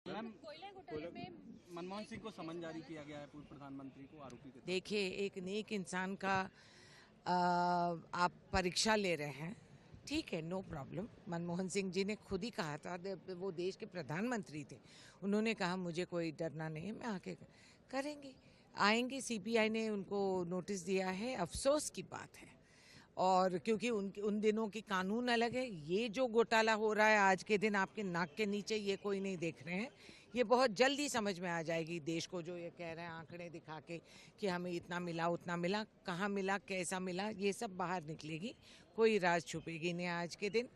Ma'am, कोयला घोटाले में मनमोहन सिंह को समन जारी किया गया है, पूर्व प्रधानमंत्री को आरोपी के। देखिए, एक नेक इंसान का आप परीक्षा ले रहे हैं, ठीक है, नो प्रॉब्लम। मनमोहन सिंह जी ने खुद ही कहा था, वो देश के प्रधानमंत्री थे, उन्होंने कहा मुझे कोई डरना नहीं है, मैं आके करेंगे, आएंगे। सीबीआई ने उनको नोटिस दिया है, अफसोस की बात है। और क्योंकि उन दिनों की कानून अलग है, ये जो घोटाला हो रहा है आज के दिन आपके नाक के नीचे, ये कोई नहीं देख रहे हैं। ये बहुत जल्दी समझ में आ जाएगी देश को, जो ये कह रहे हैं आंकड़े दिखा के कि हमें इतना मिला उतना मिला, कहाँ मिला कैसा मिला, ये सब बाहर निकलेगी, कोई राज छुपेगी नहीं आज के दिन।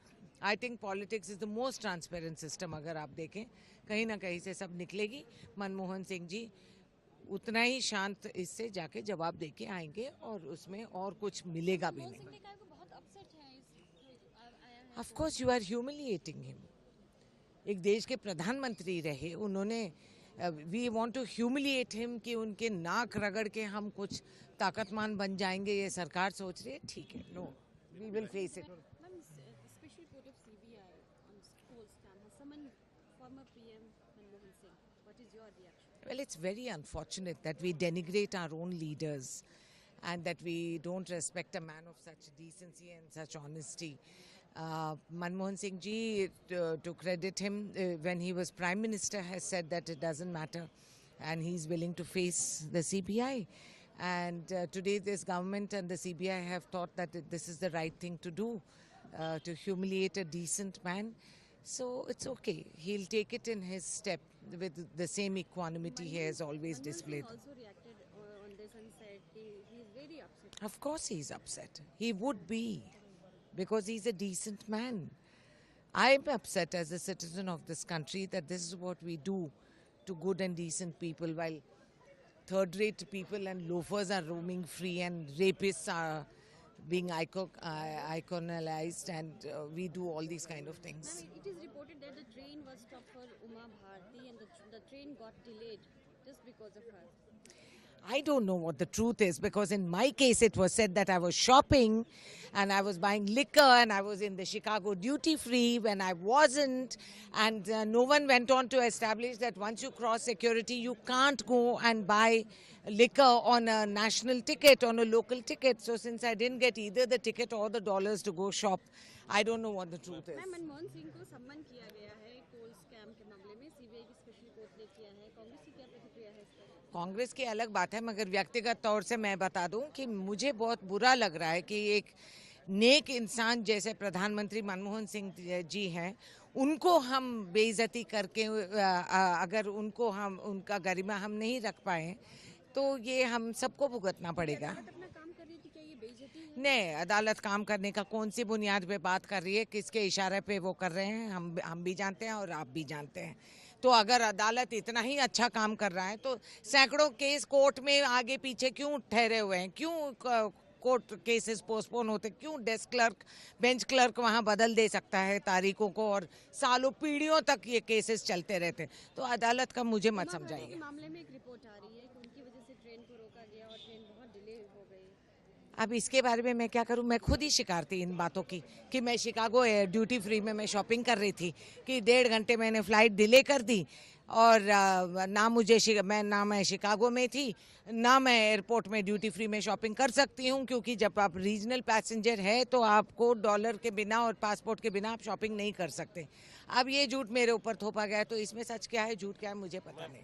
I think politics is the most transparent system. अगर आप देखें, कहीं ना कहीं से सब निकलेगी। मनमोहन सिंह जी उतना ही शांत इससे जाके जवाब देके आएंगे और उसमें और कुछ मिलेगा भी नहीं। Of course you are humiliating him. एक देश के प्रधानमंत्री रहे, उन्होंने we want to humiliate him कि उनके नाक रगड़ के हम कुछ ताकतमान बन जाएंगे, ये सरकार सोच रही है। ठीक है, no, we will face it. Well, it's very unfortunate that we denigrate our own leaders and that we don't respect a man of such decency and such honesty. Manmohan Singh ji, to credit him, when he was Prime Minister, has said that it doesn't matter and he's willing to face the CBI. And today this government and the CBI have thought that this is the right thing to do, to humiliate a decent man. So it's okay. He'll take it in his step with the same equanimity he has always displayed. Also reacted on this and said he is very upset. Of course he's upset. He would be, because he's a decent man. I'm upset as a citizen of this country that this is what we do to good and decent people, while third-rate people and loafers are roaming free and rapists are being iconized, and we do all these kind of things. It is reported that the train was stopped for Uma Bharti and the train got delayed just because of her. I don't know what the truth is, because in my case it was said that I was shopping and I was buying liquor and I was in the Chicago duty free when I wasn't, and no one went on to establish that once you cross security you can't go and buy liquor on a national ticket, on a local ticket. So since I didn't get either the ticket or the dollars to go shop, I don't know what the truth is. Manmohan Singh को सम्मान किया गया है कोल scam के मामले में, CBI की special court ने किया है, कांग्रेस की क्या प्रतिक्रिया है इस पर? कांग्रेस की अलग बात है, मगर व्यक्तिगत तौर से मैं बता दूं कि मुझे बहुत बुरा लग रहा है कि एक नेक इंसान जैसे प्रधानमंत्री मनमोहन सिंह जी हैं, उनको हम बेइज्जती करके अगर उनको हम उनका गरिमा हम नहीं रख पाए तो ये हम सबको भुगतना पड़ेगा। अपना काम कर रही थी, क्या ये बेइज्जती है? नहीं, अदालत काम करने का कौन सी बुनियाद पे बात कर रही है, किसके इशारे पे वो कर रहे हैं, हम भी जानते हैं और आप भी जानते हैं। तो अगर अदालत इतना ही अच्छा काम कर रहा है तो सैकड़ों केस कोर्ट में आगे पीछे क्यों ठहरे हुए हैं, क्यों कोर्ट केसेस पोस्टपोन होते, क्यों डेस्क क्लर्क, बेंच क्लर्क वहां बदल दे सकता है तारीखों को, और सालों पीढ़ियों तक ये केसेस चलते रहते। तो अदालत का मुझे मत समझाइए। मामले में एक रिपोर्ट आ रही है कि उनकी वजह से ट्रेन को रोका गया और ट्रेन बहुत डिले हो गई। अब इसके बारे में मैं क्या करूं, मैं खुद ही शिकार थी इन बातों की कि मैं शिकागो ड्यूटी फ्री में मैं शॉपिंग कर रही थी कि 1.5 घंटे मैंने फ्लाइट डिले कर दी, और ना मैं शिकागो में थी, ना मैं एयरपोर्ट में ड्यूटी फ्री में शॉपिंग कर सकती हूं, क्योंकि जब आप रीजनल पैसेंजर है तो आपको डॉलर के बिना और पासपोर्ट के बिना आप शॉपिंग नहीं कर सकते। अब ये झूठ मेरे ऊपर थोपा गया है, तो इसमें सच क्या है झूठ क्या है मुझे पता नहीं।